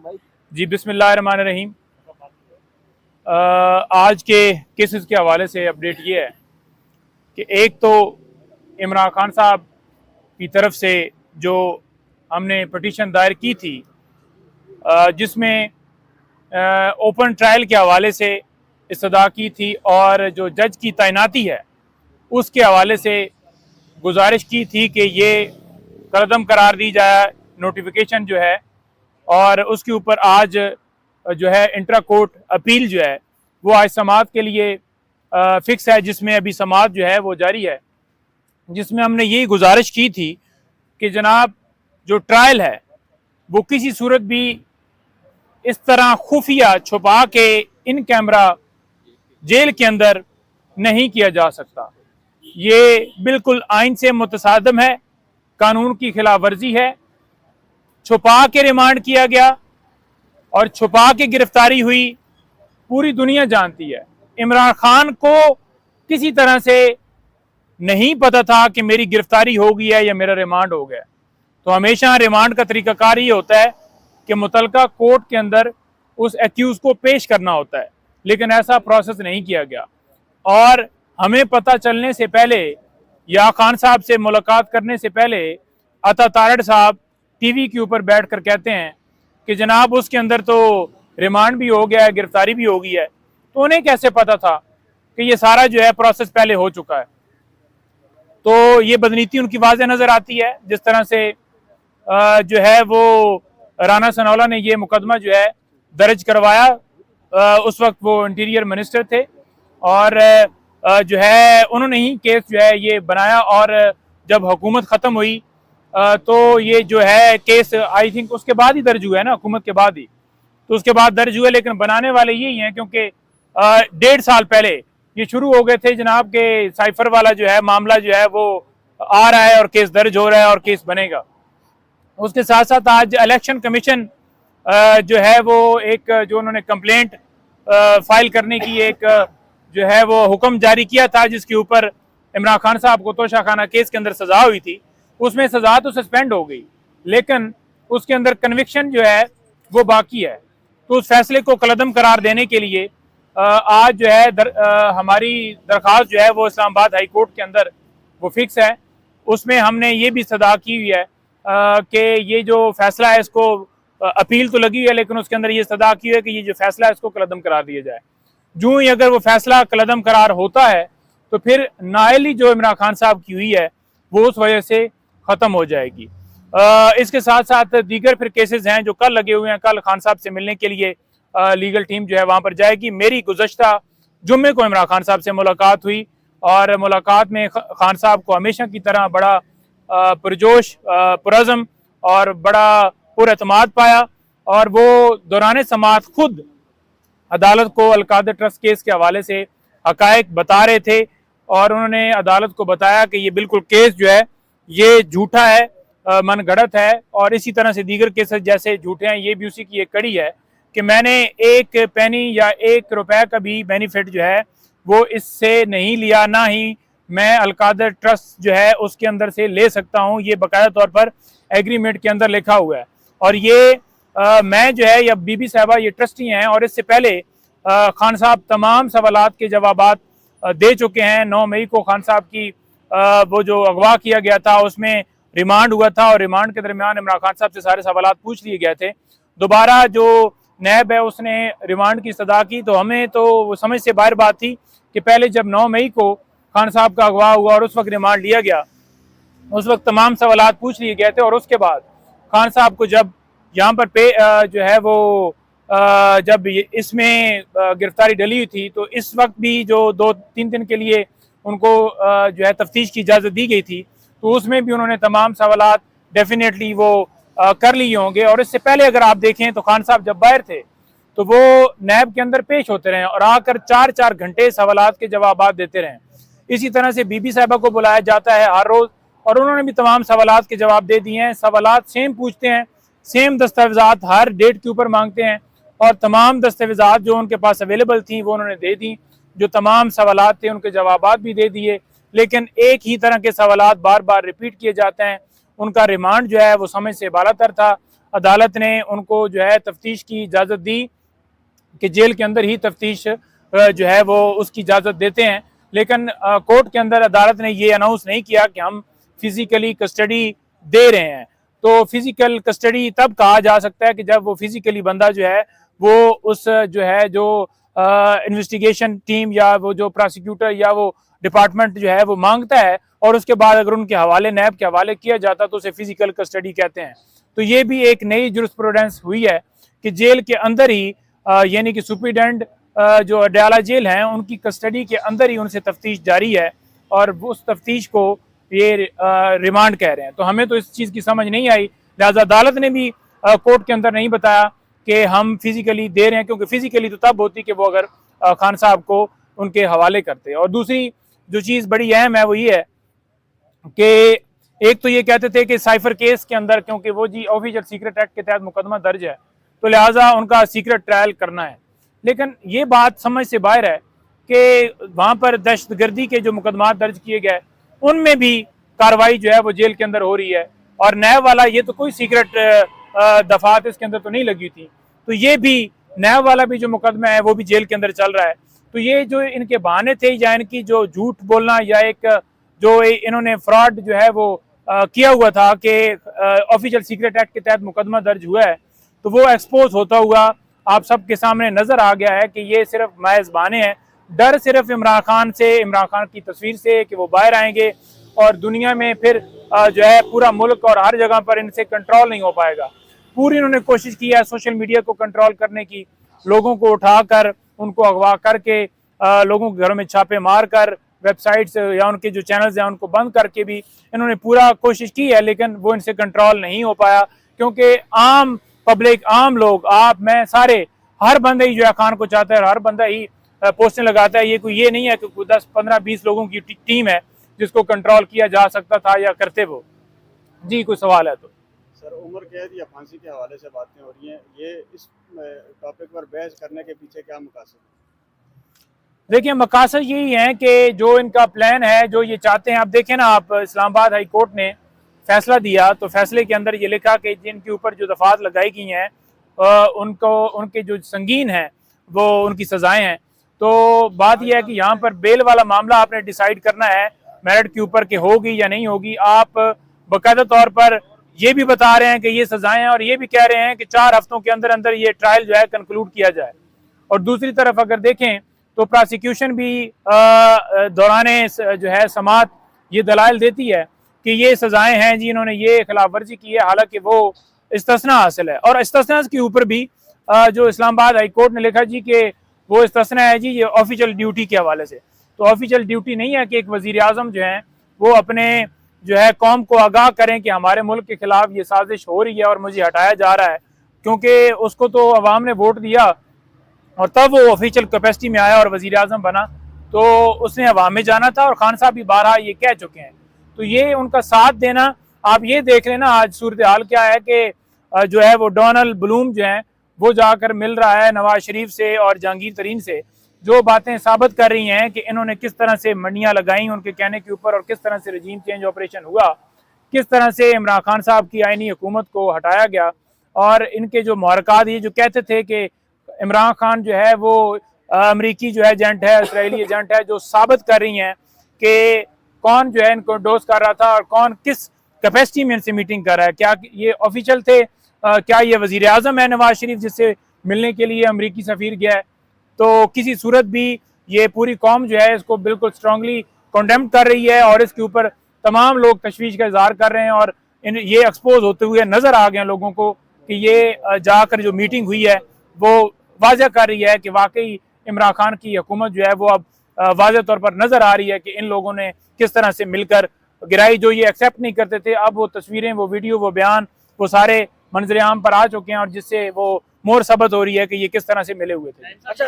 जी बिस्मिल्लाहिर्रहमानिर्रहीम। आज के केसेस के हवाले से अपडेट ये है कि एक तो इमरान खान साहब की तरफ से जो हमने पटिशन दायर की थी, जिसमें ओपन ट्रायल के हवाले से इस्तदा की थी और जो जज की तैनाती है उसके हवाले से गुजारिश की थी कि ये कलदम करार दी जाए नोटिफिकेशन जो है, और उसके ऊपर आज जो है इंट्रा कोर्ट अपील जो है वो आज समाअत के लिए फिक्स है, जिसमें अभी समाअत जो है वो जारी है, जिसमें हमने यही गुजारिश की थी कि जनाब जो ट्रायल है वो किसी सूरत भी इस तरह खुफिया छुपा के इन कैमरा जेल के अंदर नहीं किया जा सकता। ये बिल्कुल आइन से मुतसादम है, कानून की खिलाफ वर्जी है। छुपा के रिमांड किया गया और छुपा के गिरफ्तारी हुई, पूरी दुनिया जानती है। इमरान खान को किसी तरह से नहीं पता था कि मेरी गिरफ्तारी हो गई है या मेरा रिमांड हो गया। तो हमेशा रिमांड का तरीकाकार ये होता है कि मुतलका कोर्ट के अंदर उस एक्यूज को पेश करना होता है, लेकिन ऐसा प्रोसेस नहीं किया गया। और हमें पता चलने से पहले या खान साहब से मुलाकात करने से पहले अता तारड़ साहब टीवी के ऊपर बैठ कर कहते हैं कि जनाब उसके अंदर तो रिमांड भी हो गया है, गिरफ्तारी भी हो गई है। तो उन्हें कैसे पता था कि ये सारा जो है प्रोसेस पहले हो चुका है? तो ये बदनीति उनकी वाज़ेह नज़र आती है। जिस तरह से जो है वो राना सनौला ने ये मुकदमा जो है दर्ज करवाया, उस वक्त वो इंटीरियर मिनिस्टर थे, और जो है उन्होंने ही केस जो है ये बनाया। और जब हुकूमत ख़त्म हुई तो ये जो है केस आई थिंक उसके बाद ही दर्ज हुआ है ना, हुकूमत के बाद ही, तो उसके बाद दर्ज हुए। लेकिन बनाने वाले यही हैं, क्योंकि 1.5 साल पहले ये शुरू हो गए थे जनाब के साइफर वाला जो है मामला जो है वो आ रहा है और केस दर्ज हो रहा है और केस बनेगा। उसके साथ साथ आज इलेक्शन कमीशन जो है वो एक जो उन्होंने कंप्लेंट फाइल करने की एक जो है वो हुक्म जारी किया था, जिसके ऊपर इमरान खान साहब को तोशाखाना केस के अंदर सजा हुई थी। उसमें सजा तो सस्पेंड हो गई, लेकिन उसके अंदर कन्विक्शन जो है वो बाकी है। तो उस फैसले को कलदम करार देने के लिए आज जो है हमारी दरख्वास्त जो है वो इस्लामाबाद हाई कोर्ट के अंदर वो फिक्स है। उसमें हमने ये भी सदा की हुई है कि ये जो फैसला है इसको अपील तो लगी हुई है, लेकिन उसके अंदर ये सदा की हुई है कि ये जो फैसला है इसको कलदम करार दिया जाए। जो ही अगर वो फैसला कलदम करार होता है तो फिर नाअहली जो इमरान खान साहब की हुई है वो उस वजह से ख़त्म हो जाएगी। इसके साथ साथ दीगर फिर केसेस हैं जो कल लगे हुए हैं। कल खान साहब से मिलने के लिए लीगल टीम जो है वहाँ पर जाएगी। मेरी गुज़श्ता जुम्मे को इमरान खान साहब से मुलाकात हुई और मुलाकात में खान साहब को हमेशा की तरह बड़ा पुरजोश, पुरज़म और बड़ा पुरएतमाद पाया, और वो दौरान समाअत खुद अदालत को अलकादर ट्रस्ट केस के हवाले से हकायक बता रहे थे, और उन्होंने अदालत को बताया कि ये बिल्कुल केस जो है ये झूठा है, मन गढ़ंत है, और इसी तरह से दीगर केसेस जैसे झूठे हैं। ये भी उसी की एक कड़ी है कि मैंने 1 पैनी या 1 रुपए का भी बेनिफिट जो है वो इससे नहीं लिया, ना ही मैं अलकादर ट्रस्ट जो है उसके अंदर से ले सकता हूँ। ये बाकायदा तौर पर एग्रीमेंट के अंदर लिखा हुआ है। और ये मैं जो है या बीबी साहबा ये ट्रस्टी हैं, और इससे पहले खान साहब तमाम सवालात के जवाबात दे चुके हैं। 9 मई को खान साहब की वो जो अगवा किया गया था उसमें रिमांड हुआ था, और रिमांड के दरमियान इमरान खान साहब से सारे सवालात पूछ लिए गए थे। दोबारा जो नैब है उसने रिमांड की सदा की, तो हमें तो वो समझ से बाहर बात थी कि पहले जब 9 मई को खान साहब का अगवा हुआ और उस वक्त रिमांड लिया गया, उस वक्त तमाम सवालात पूछ लिए गए थे, और उसके बाद खान साहब को जब यहाँ पर जो है वो जब इसमें गिरफ्तारी डली हुई थी, तो इस वक्त भी जो 2-3 दिन के लिए उनको जो है तफ्तीश की इजाज़त दी गई थी, तो उसमें भी उन्होंने तमाम सवालात डेफिनेटली वो कर लिए होंगे। और इससे पहले अगर आप देखें तो खान साहब जब बाहर थे तो वो नैब के अंदर पेश होते रहे और आकर 4-4 घंटे सवालात के जवाबात देते रहे। इसी तरह से बीबी साहिबा को बुलाया जाता है हर रोज़, और उन्होंने भी तमाम सवालात के जवाब दे दिए हैं। सवालात सेम पूछते हैं, सेम दस्तावेजात हर डेट के ऊपर मांगते हैं, और तमाम दस्तावेजात जो उनके पास अवेलेबल थी वो उन्होंने दे दी। जो तमाम सवालात थे उनके जवाबात भी दे दिए, लेकिन एक ही तरह के सवालात बार बार रिपीट किए जाते हैं। उनका रिमांड जो है वो समय से बालातर था। अदालत ने उनको जो है तफ्तीश की इजाज़त दी कि जेल के अंदर ही तफ्तीश जो है वो उसकी इजाज़त देते हैं। लेकिन कोर्ट के अंदर अदालत ने ये अनाउंस नहीं किया कि हम फिज़िकली कस्टडी दे रहे हैं। तो फिज़िकल कस्टडी तब कहा जा सकता है कि जब वो फिज़िकली बंदा जो है वो उस जो है जो इन्वेस्टिगेशन टीम या वो जो प्रोसिक्यूटर या वो डिपार्टमेंट जो है वो मांगता है, और उसके बाद अगर उनके हवाले नैब के हवाले किया जाता तो उसे फिज़िकल कस्टडी कहते हैं। तो ये भी एक नई जुरिस्प्रूडेंस हुई है कि जेल के अंदर ही यानी कि सुप्रीडेंट जो अडयाला जेल हैं उनकी कस्टडी के अंदर ही उनसे तफ्तीश जारी है, और उस तफ्तीश को ये रिमांड कह रहे हैं। तो हमें तो इस चीज़ की समझ नहीं आई, लिहाजा अदालत ने भी कोर्ट के अंदर नहीं बताया कि हम फिज़िकली दे रहे हैं, क्योंकि फिज़िकली तो तब होती कि वो अगर खान साहब को उनके हवाले करते। और दूसरी जो चीज़ बड़ी अहम है वो ये है कि एक तो ये कहते थे कि साइफर केस के अंदर, क्योंकि वो जी ऑफिशियल सीक्रेट एक्ट के तहत मुकदमा दर्ज है, तो लिहाजा उनका सीक्रेट ट्रायल करना है। लेकिन ये बात समझ से बाहर है कि वहाँ पर दहशतगर्दी के जो मुकदमात दर्ज किए गए उनमें भी कार्रवाई जो है वो जेल के अंदर हो रही है, और नैब वाला ये तो कोई सीक्रेट दफात इसके अंदर तो नहीं लगी थी, तो ये भी नैब वाला भी जो मुकदमा है वो भी जेल के अंदर चल रहा है। तो ये जो इनके बहाने थे या इनकी जो झूठ बोलना या एक जो इन्होंने फ्रॉड जो है वो किया हुआ था कि ऑफिशियल सीक्रेट एक्ट के तहत मुकदमा दर्ज हुआ है, तो वो एक्सपोज होता हुआ आप सबके सामने नजर आ गया है कि ये सिर्फ महज बहाने हैं। डर सिर्फ इमरान खान से, इमरान खान की तस्वीर से कि वो बाहर आएंगे और दुनिया में फिर जो है पूरा मुल्क और हर जगह पर इनसे कंट्रोल नहीं हो पाएगा। पूरी इन्होंने कोशिश की है सोशल मीडिया को कंट्रोल करने की, लोगों को उठाकर उनको अगवा करके लोगों के घरों में छापे मार कर वेबसाइट्स या उनके जो चैनल्स हैं उनको बंद करके भी इन्होंने पूरा कोशिश की है, लेकिन वो इनसे कंट्रोल नहीं हो पाया, क्योंकि आम पब्लिक, आम लोग, आप, मैं, सारे, हर बंदा ही जो है खान को चाहता है और हर बंदा ही पोस्टें लगाता है। ये नहीं है कि 10, 15, 20 लोगों की टीम है जिसको कंट्रोल किया जा सकता था या करते वो। जी कोई सवाल है तो? सर, उम्र कैद या फांसी के हवाले से बातें हो रही हैं, ये इस टॉपिक पर बहस करने के पीछे क्या मकासद है? देखिए, मकासद यही है कि जो इनका प्लान है, जो ये चाहते हैं, आप देखें ना, आप इस्लामाबाद हाई कोर्ट ने फैसला दिया तो फैसले के अंदर ये लिखा कि जिनके ऊपर जो दफात लगाई गई हैं उनको, उनके जो संगीन हैं वो उनकी सजाएं हैं। तो बात यह है कि यहाँ पर बेल वाला मामला आपने डिसाइड करना है मेरिट के ऊपर कि होगी या नहीं होगी। आप बाकायदा तौर पर ये भी बता रहे हैं कि ये सजाएं हैं और ये भी कह रहे हैं कि 4 हफ्तों के अंदर अंदर ये ट्रायल जो है कंक्लूड किया जाए। और दूसरी तरफ अगर देखें तो प्रोसिक्यूशन भी दौरान जो है समात ये दलाइल देती है कि ये सजाएं हैं जी, इन्होंने ये खिलाफ वर्जी की है, हालांकि वो इस्तिस्ना हासिल है। और इस्तिस्ना के ऊपर भी जो इस्लामाबाद हाई कोर्ट ने लिखा जी कि वो इस्तिस्ना है जी ये ऑफिशियल ड्यूटी के हवाले से। तो ऑफिशियल ड्यूटी नहीं है कि एक वजीर आजम जो है वो अपने जो है कौम को आगाह करें कि हमारे मुल्क के खिलाफ ये साजिश हो रही है और मुझे हटाया जा रहा है, क्योंकि उसको तो अवाम ने वोट दिया और तब वो ऑफिशियल कैपेसिटी में आया और वजीर आजम बना, तो उसने अवाम में जाना था। और खान साहब भी बारहा ये कह चुके हैं, तो ये उनका साथ देना, आप ये देख लेना आज सूरत हाल क्या है कि जो है वो डोनाल्ड ब्लूम जो है वो जाकर मिल रहा है नवाज शरीफ से और जहांगीर तरीन से, जो बातें साबित कर रही हैं कि इन्होंने किस तरह से मंडियां लगाई उनके कहने के ऊपर और किस तरह से रजीम चेंज ऑपरेशन हुआ, किस तरह से इमरान खान साहब की आईनी हुकूमत को हटाया गया। और इनके जो मुहरकात ये जो कहते थे कि इमरान खान जो है वो अमरीकी जो है एजेंट है, इसराइली एजेंट है, जो साबित कर रही हैं कि कौन जो है इनको डोज कर रहा था और कौन किस कैपेसिटी में इनसे मीटिंग कर रहा है। क्या ये ऑफिशियल थे? क्या ये वजीर आजम है नवाज शरीफ जिससे मिलने के लिए अमरीकी सफ़ीर गया है? तो किसी सूरत भी ये पूरी कौम जो है इसको बिल्कुल स्ट्रांगली कंडेम कर रही है और इसके ऊपर तमाम लोग तशवीश का इजहार कर रहे हैं। और ये एक्सपोज होते हुए नज़र आ गए लोगों को कि ये जाकर जो मीटिंग हुई है वो वाज़ह कर रही है कि वाकई इमरान खान की हुकूमत जो है वो अब वाज़ह तौर पर नज़र आ रही है कि इन लोगों ने किस तरह से मिलकर गिराई। जो ये एक्सेप्ट नहीं करते थे, अब वो तस्वीरें, वो वीडियो, वो बयान, वो सारे मंजर आम पर आ चुके हैं और जिससे वो मोर सबत हो रही है कि ये किस तरह से मिले हुए थे।